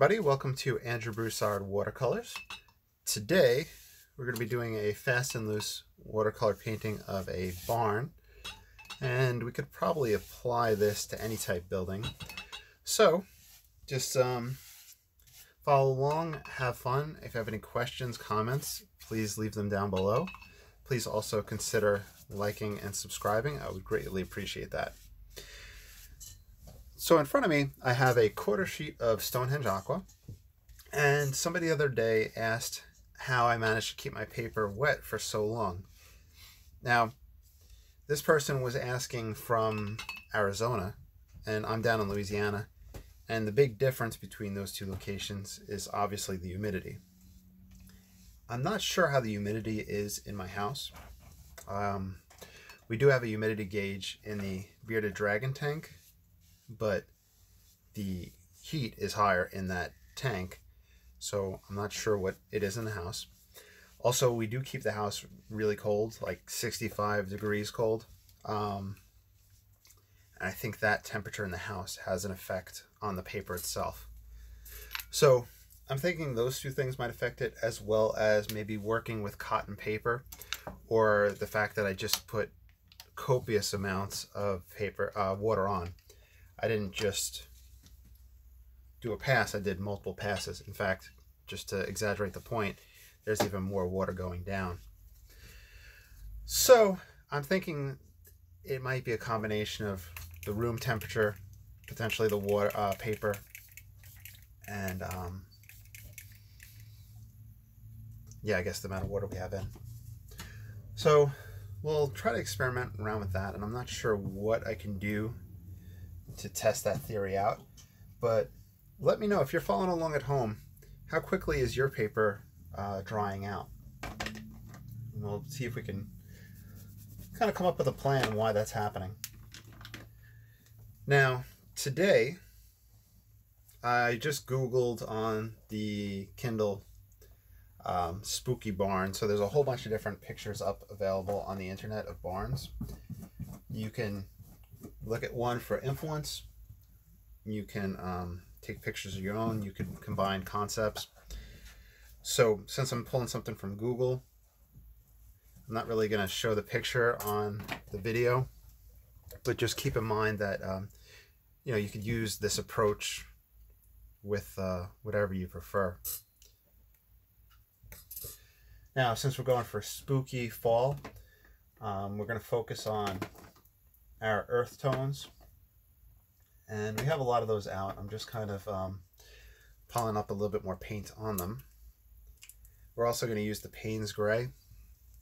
everybody, welcome to Andrew Broussard Watercolors. Today we're going to be doing a fast and loose watercolor painting of a barn, and we could probably apply this to any type building. So just follow along, have fun. If you have any questions, comments, please leave them down below. Please also consider liking and subscribing. I would greatly appreciate that. So in front of me, I have a quarter sheet of Stonehenge Aqua, and somebody the other day asked how I managed to keep my paper wet for so long. Now, this person was asking from Arizona, and I'm down in Louisiana, and the big difference between those two locations is obviously the humidity. I'm not sure how the humidity is in my house. We do have a humidity gauge in the bearded dragon tank, but the heat is higher in that tank, so I'm not sure what it is in the house. Also, we do keep the house really cold, like 65 degrees cold. And I think that temperature in the house has an effect on the paper itself. So I'm thinking those two things might affect it, as well as maybe working with cotton paper, or the fact that I just put copious amounts of paper water on. I didn't just do a pass, I did multiple passes. In fact, just to exaggerate the point, there's even more water going down. So I'm thinking it might be a combination of the room temperature, potentially the water, paper, and yeah, I guess the amount of water we have in. So we'll try to experiment around with that, and I'm not sure what I can do to test that theory out, but let me know if you're following along at home. How quickly is your paper drying out? And we'll see if we can kind of come up with a plan why that's happening. Now, today I just Googled on the Kindle spooky barn. So there's a whole bunch of different pictures up available on the internet of barns. You can look at one for influence. You can take pictures of your own. You can combine concepts. So since I'm pulling something from Google, I'm not really going to show the picture on the video, but just keep in mind that you know, you could use this approach with whatever you prefer. Now, since we're going for spooky fall, we're going to focus on our earth tones, and we have a lot of those out. I'm just kind of piling up a little bit more paint on them. We're also going to use the Payne's gray.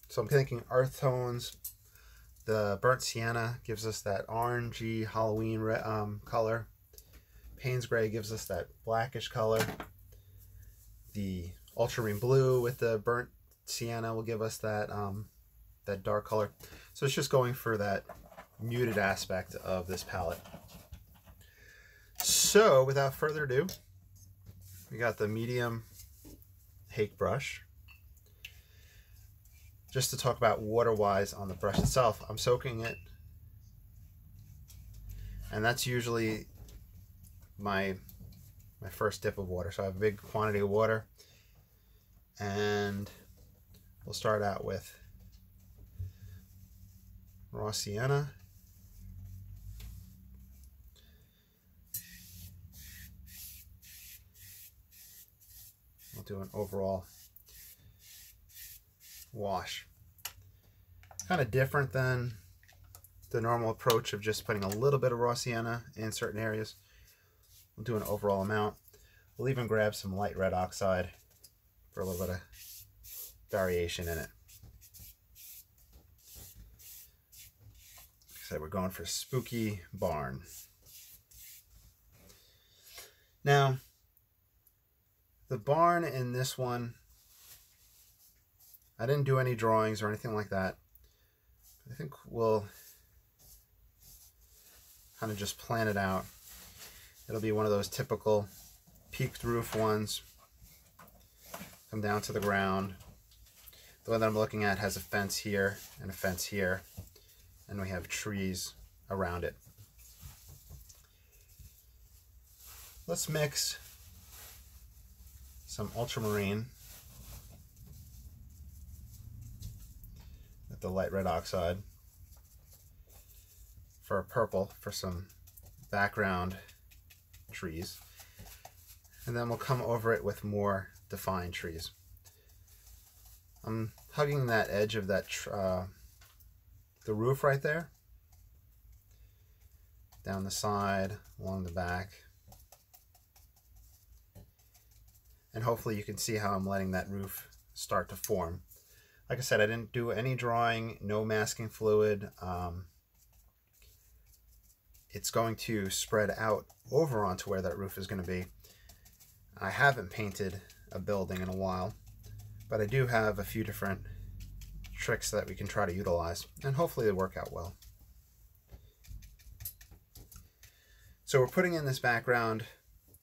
So I'm thinking earth tones. The burnt sienna gives us that orangey Halloween color. Payne's gray gives us that blackish color. The ultramarine blue with the burnt sienna will give us that that dark color. So it's just going for that muted aspect of this palette. So without further ado, we got the medium hake brush. Just to talk about water-wise on the brush itself, I'm soaking it, and that's usually my first dip of water. So I have a big quantity of water, and we'll start out with raw sienna. We'll do an overall wash. Kind of different than the normal approach of just putting a little bit of raw sienna in certain areas. We'll do an overall amount. We'll even grab some light red oxide for a little bit of variation in it. Like I said, we're going for spooky barn. Now, the barn in this one, I didn't do any drawings or anything like that. I think we'll kind of just plan it out. It'll be one of those typical peaked roof ones. Come down to the ground. The one that I'm looking at has a fence here and a fence here, and we have trees around it. Let's mix some ultramarine with the light red oxide for a purple for some background trees. And then we'll come over it with more defined trees. I'm hugging that edge of that the roof right there, down the side, along the back. And hopefully you can see how I'm letting that roof start to form. Like I said, I didn't do any drawing, no masking fluid. It's going to spread out over onto where that roof is going to be. I haven't painted a building in a while, but I do have a few different tricks that we can try to utilize, and hopefully they work out well. So we're putting in this background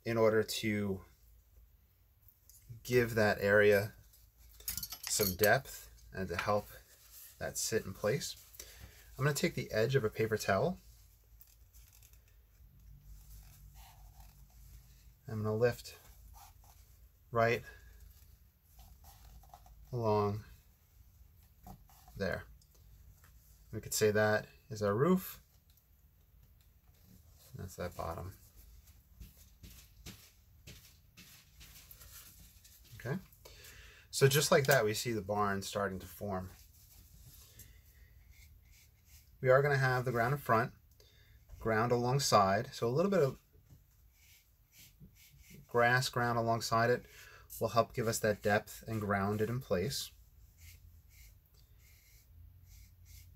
in order to give that area some depth and to help that sit in place. I'm going to take the edge of a paper towel. I'm going to lift right along there. We could say that is our roof. That's that bottom. Okay. So just like that, we see the barn starting to form. We are going to have the ground in front, ground alongside. So a little bit of grass ground alongside it will help give us that depth and ground it in place.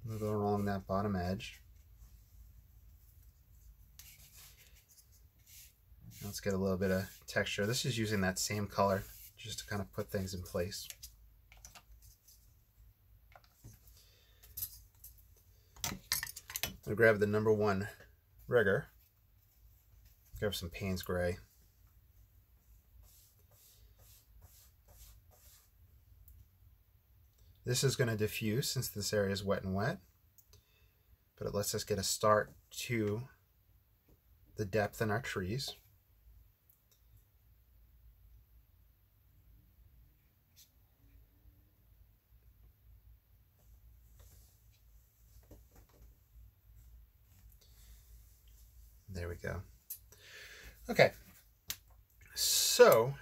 We'll go along that bottom edge. Let's get a little bit of texture. This is using that same color just to kind of put things in place. I'm going to grab the #1 rigger, grab some Payne's Gray. This is going to diffuse since this area is wet and wet, but it lets us get a start to the depth in our trees. There we go. Okay, so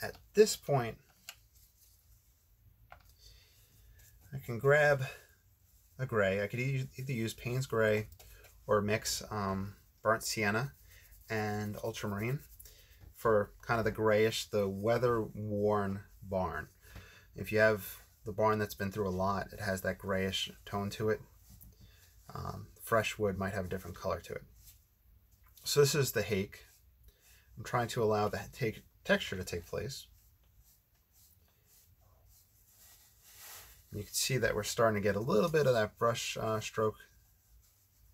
at this point, I can grab a gray. I could either use Payne's Gray or mix burnt sienna and ultramarine for kind of the grayish, the weather-worn barn. If you have the barn that's been through a lot, it has that grayish tone to it. Fresh wood might have a different color to it. So this is the hake. I'm trying to allow the texture to take place. You can see that we're starting to get a little bit of that brush stroke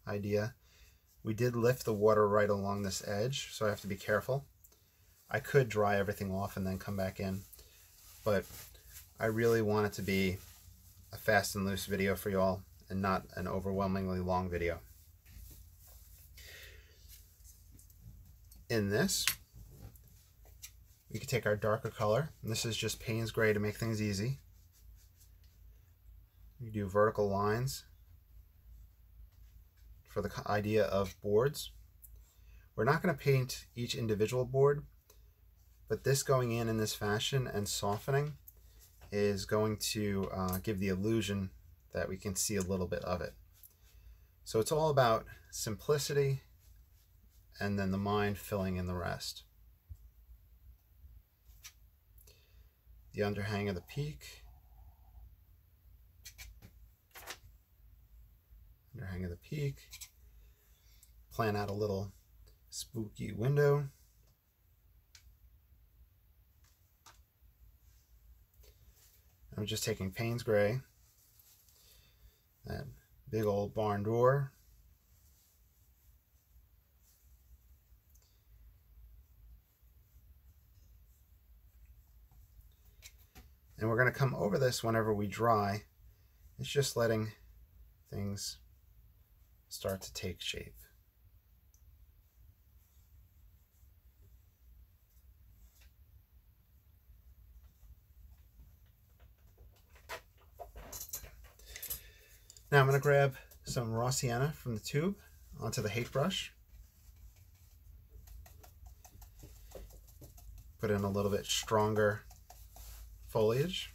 idea. We did lift the water right along this edge, so I have to be careful. I could dry everything off and then come back in, but I really want it to be a fast and loose video for you all and not an overwhelmingly long video. In this, we could take our darker color, and this is just Payne's Gray to make things easy. We do vertical lines for the idea of boards. We're not going to paint each individual board, but this going in this fashion and softening is going to give the illusion that we can see a little bit of it. So it's all about simplicity and then the mind filling in the rest. The underhang of the peak. Underhang of the peak. Plan out a little spooky window. I'm just taking Payne's Gray, that big old barn door, and we're going to come over this whenever we dry. It's just letting things start to take shape. Now I'm going to grab some raw sienna from the tube onto the hake brush. Put in a little bit stronger foliage.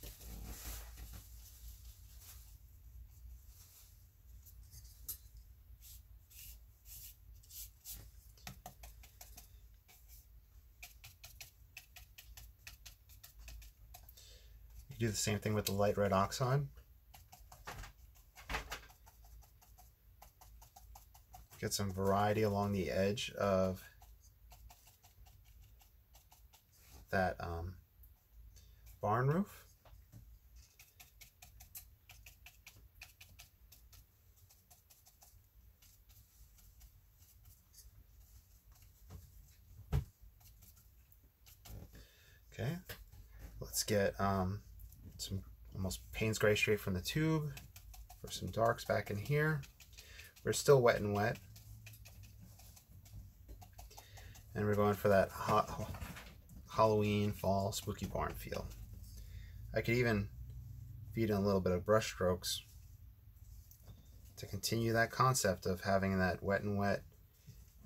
You do the same thing with the light red oxide. Get some variety along the edge of that barn roof. Okay, let's get some almost Payne's gray straight from the tube for some darks back in here. We're still wet and wet. And we're going for that hot Halloween, fall, spooky barn feel. I could even feed in a little bit of brush strokes to continue that concept of having that wet and wet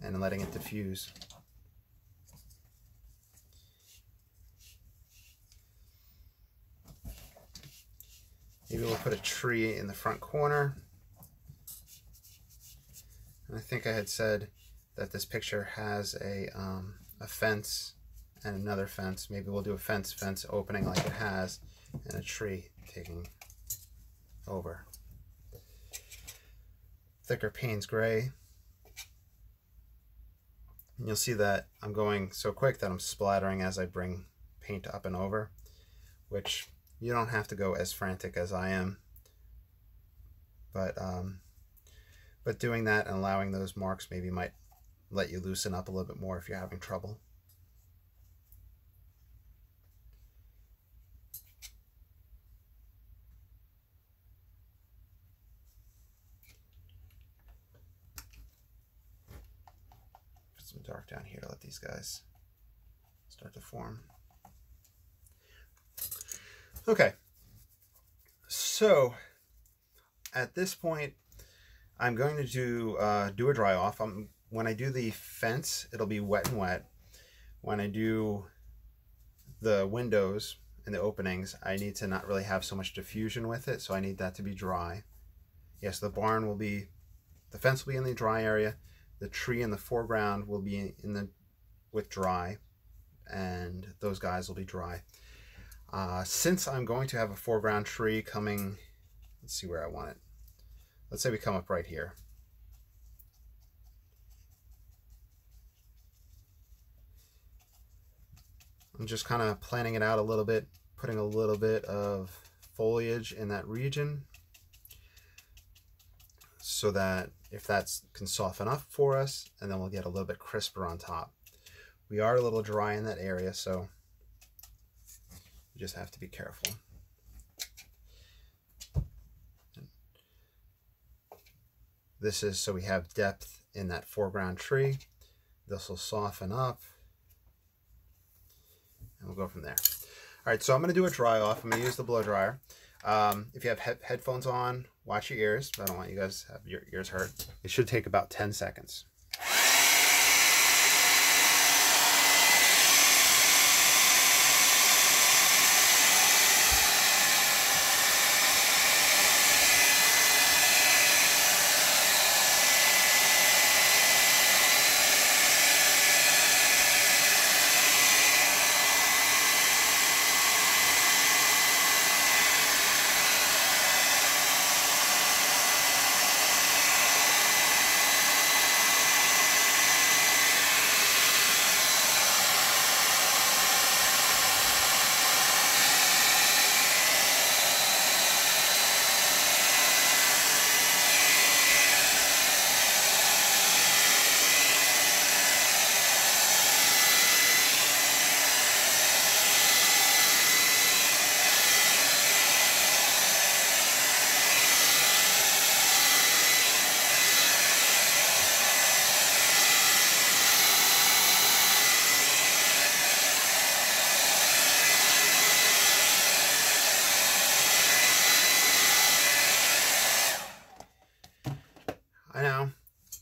and letting it diffuse. Maybe we'll put a tree in the front corner. And I think I had said that this picture has a fence and another fence. Maybe we'll do a fence opening like it has, and a tree taking over. Thicker Payne's gray. And you'll see that I'm going so quick that I'm splattering as I bring paint up and over, which you don't have to go as frantic as I am. But doing that and allowing those marks maybe might let you loosen up a little bit more if you're having trouble. Put some dark down here to let these guys start to form. Okay, so at this point I'm going to do a dry off. When I do the fence, it'll be wet and wet. When I do the windows and the openings, I need to not really have so much diffusion with it, so I need that to be dry. Yes, the barn will be, the fence will be in the dry area. The tree in the foreground will be with dry, and those guys will be dry. Since I'm going to have a foreground tree coming, let's see where I want it. Let's say we come up right here. I'm just kind of planning it out a little bit, putting a little bit of foliage in that region so that if that can soften up for us, and then we'll get a little bit crisper on top. We are a little dry in that area, so you just have to be careful. This is so we have depth in that foreground tree. This will soften up, and we'll go from there. All right, so I'm going to do a dry off. I'm going to use the blow dryer. If you have headphones on, watch your ears. I don't want you guys to have your ears hurt. It should take about 10 seconds.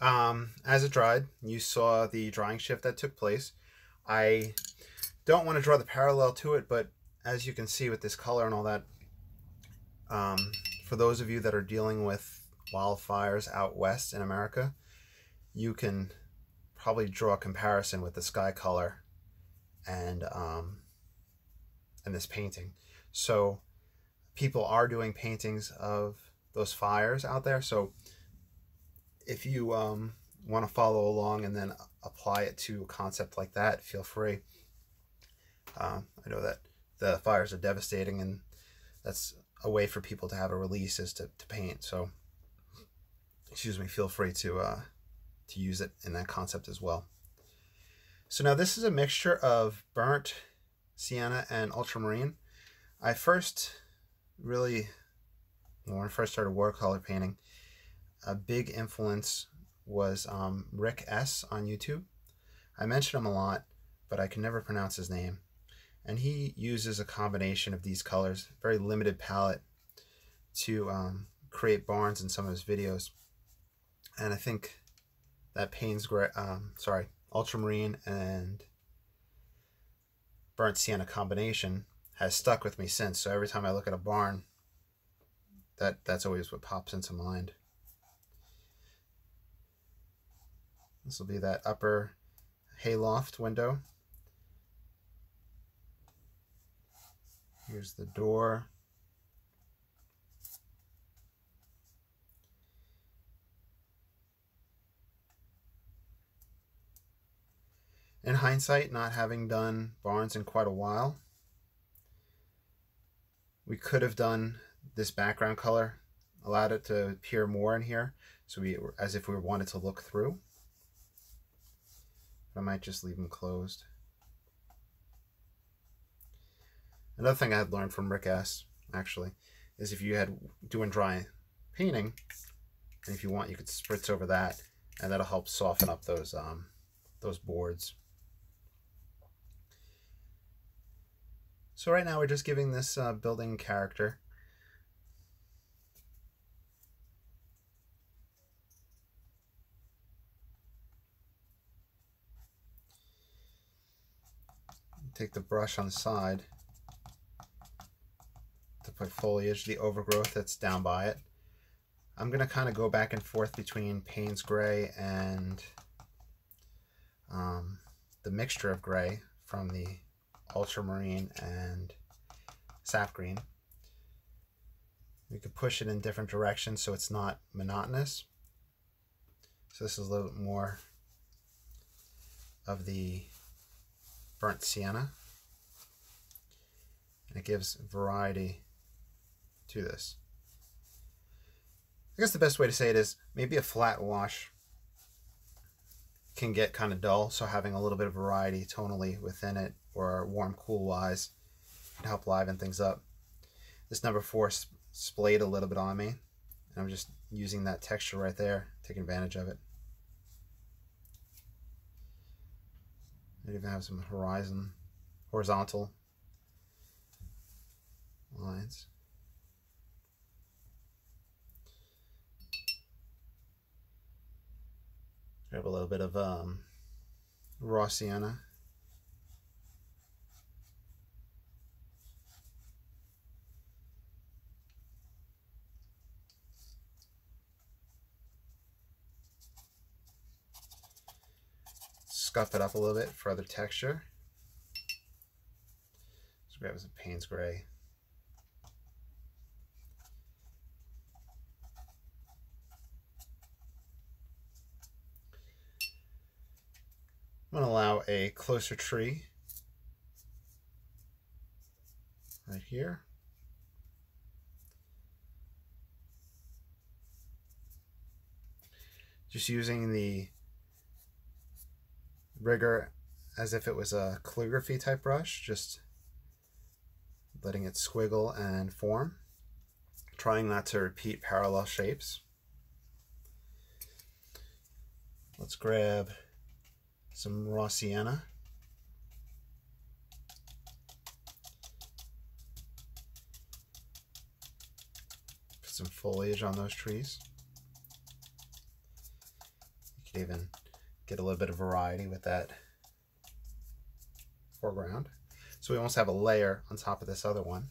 As it dried, you saw the drying shift that took place. I don't want to draw the parallel to it, but as you can see with this color and all that, for those of you that are dealing with wildfires out west in America, you can probably draw a comparison with the sky color and this painting. So people are doing paintings of those fires out there. So if you want to follow along and then apply it to a concept like that, feel free. I know that the fires are devastating, and that's a way for people to have a release is to paint. So, excuse me, feel free to use it in that concept as well. So now this is a mixture of burnt sienna and ultramarine. I first really, when I first started watercolor painting, a big influence was Rick S. on YouTube. I mention him a lot, but I can never pronounce his name. And he uses a combination of these colors, very limited palette, to create barns in some of his videos. And I think that ultramarine and burnt sienna combination has stuck with me since. So every time I look at a barn, that's always what pops into mind. This will be that upper hayloft window. Here's the door. In hindsight, not having done barns in quite a while, we could have done this background color, allowed it to appear more in here, so as if we wanted to look through. I might just leave them closed. Another thing I had learned from Rick S, actually, is if you had doing dry painting, and if you want, you could spritz over that, and that'll help soften up those boards. So right now we're just giving this building character. Take the brush on the side to put foliage, the overgrowth that's down by it. I'm going to kind of go back and forth between Payne's gray and the mixture of gray from the ultramarine and sap green. We could push it in different directions so it's not monotonous. So this is a little bit more of the burnt sienna, and it gives variety to this. I guess the best way to say it is maybe a flat wash can get kind of dull, so having a little bit of variety tonally within it, or warm cool wise, can help liven things up. This number 4 splayed a little bit on me, and I'm just using that texture right there, taking advantage of it. I even have some horizontal lines. Grab a little bit of raw sienna. Scuff it up a little bit for other texture. Let's grab some Payne's gray. I'm going to allow a closer tree right here. Just using the rigger as if it was a calligraphy type brush, just letting it squiggle and form, trying not to repeat parallel shapes. Let's grab some raw sienna. Put some foliage on those trees. could even get a little bit of variety with that foreground. So we almost have a layer on top of this other one.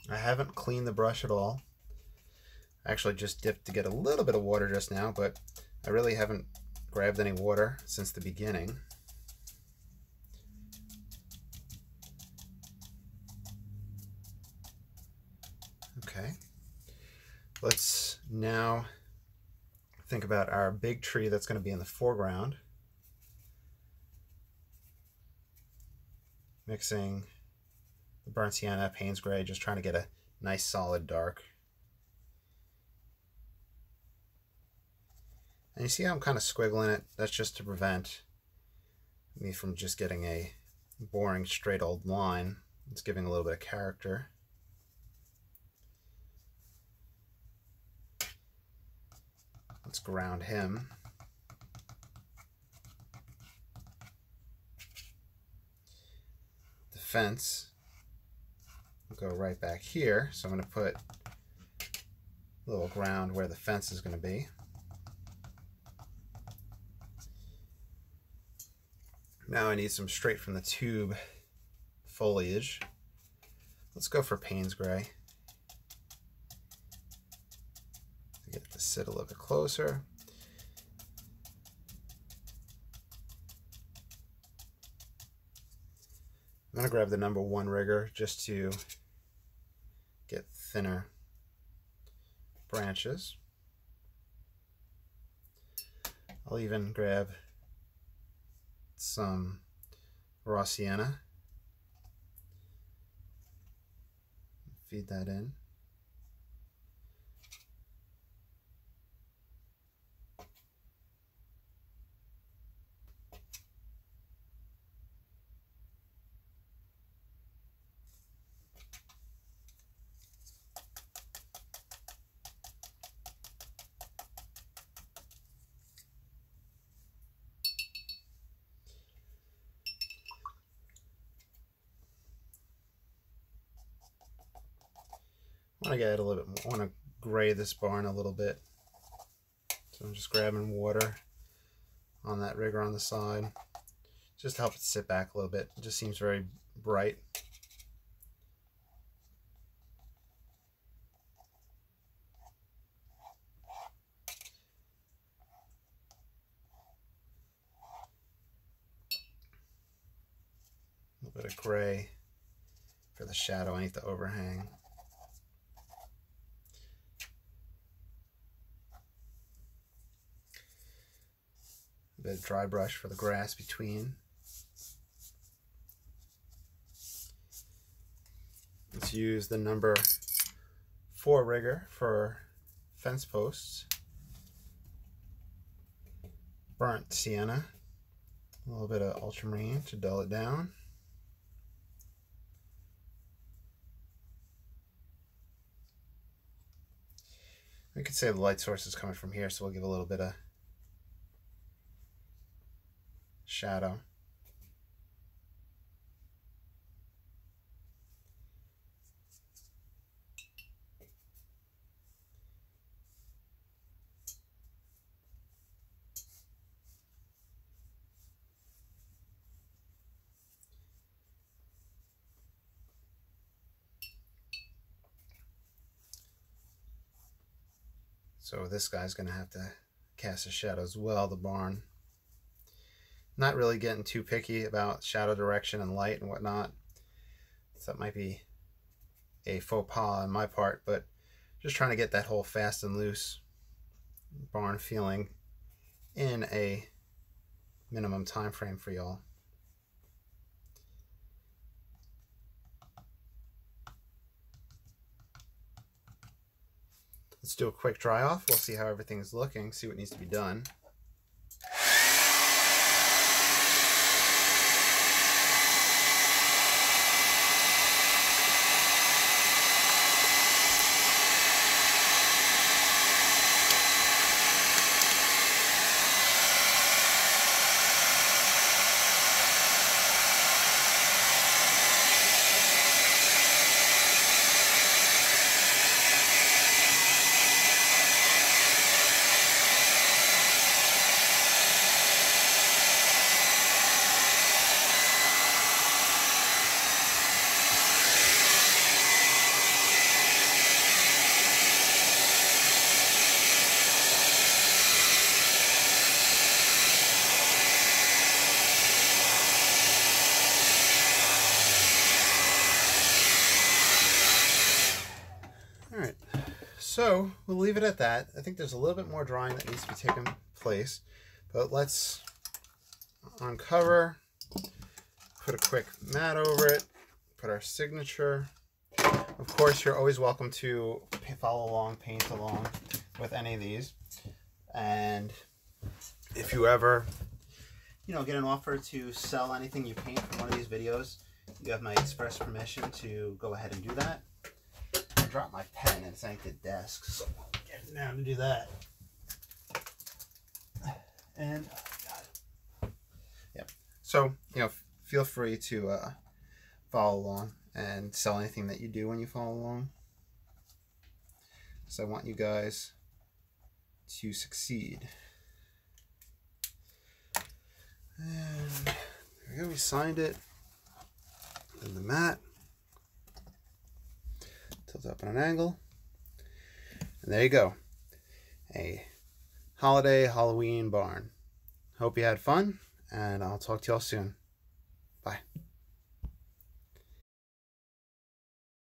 I haven't cleaned the brush at all. I actually just dipped to get a little bit of water just now, but I really haven't grabbed any water since the beginning. Okay, let's now think about our big tree that's going to be in the foreground. Mixing the burnt sienna, Payne's gray, just trying to get a nice solid dark. And you see how I'm kind of squiggling it? That's just to prevent me from just getting a boring straight old line. It's giving a little bit of character. Let's ground him. The fence will go right back here, so I'm going to put a little ground where the fence is going to be. Now I need some straight from the tube foliage. Let's go for Payne's gray. Get it to sit a little bit closer. I'm going to grab the number 1 rigger just to get thinner branches. I'll even grab some raw sienna. Feed that in. I want to get a little bit more, I want to gray this barn a little bit. So I'm just grabbing water on that rigger on the side. Just to help it sit back a little bit. It just seems very bright. A little bit of gray for the shadow underneath the overhang. A bit of dry brush for the grass between. Let's use the number 4 rigger for fence posts. Burnt sienna. A little bit of ultramarine to dull it down. We could say the light source is coming from here, so we'll give a little bit of shadow. So this guy's going to have to cast a shadow as well, the barn. Not really getting too picky about shadow direction and light and whatnot. So that might be a faux pas on my part, but just trying to get that whole fast and loose barn feeling in a minimum time frame for y'all. Let's do a quick dry off. We'll see how everything's looking, see what needs to be done. So we'll leave it at that. I think there's a little bit more drawing that needs to be taken place, but let's uncover, put a quick mat over it, put our signature. Of course, you're always welcome to follow along, paint along with any of these. And if you ever, get an offer to sell anything you paint from one of these videos, you have my express permission to go ahead and do that. I dropped my pen and sank the desk, so I'll get down to do that. And, so, feel free to follow along and sell anything that you do when you follow along. So I want you guys to succeed. And there we go, we signed it. And the mat. Tilt up at an angle. And there you go. A holiday Halloween barn. Hope you had fun, and I'll talk to y'all soon. Bye.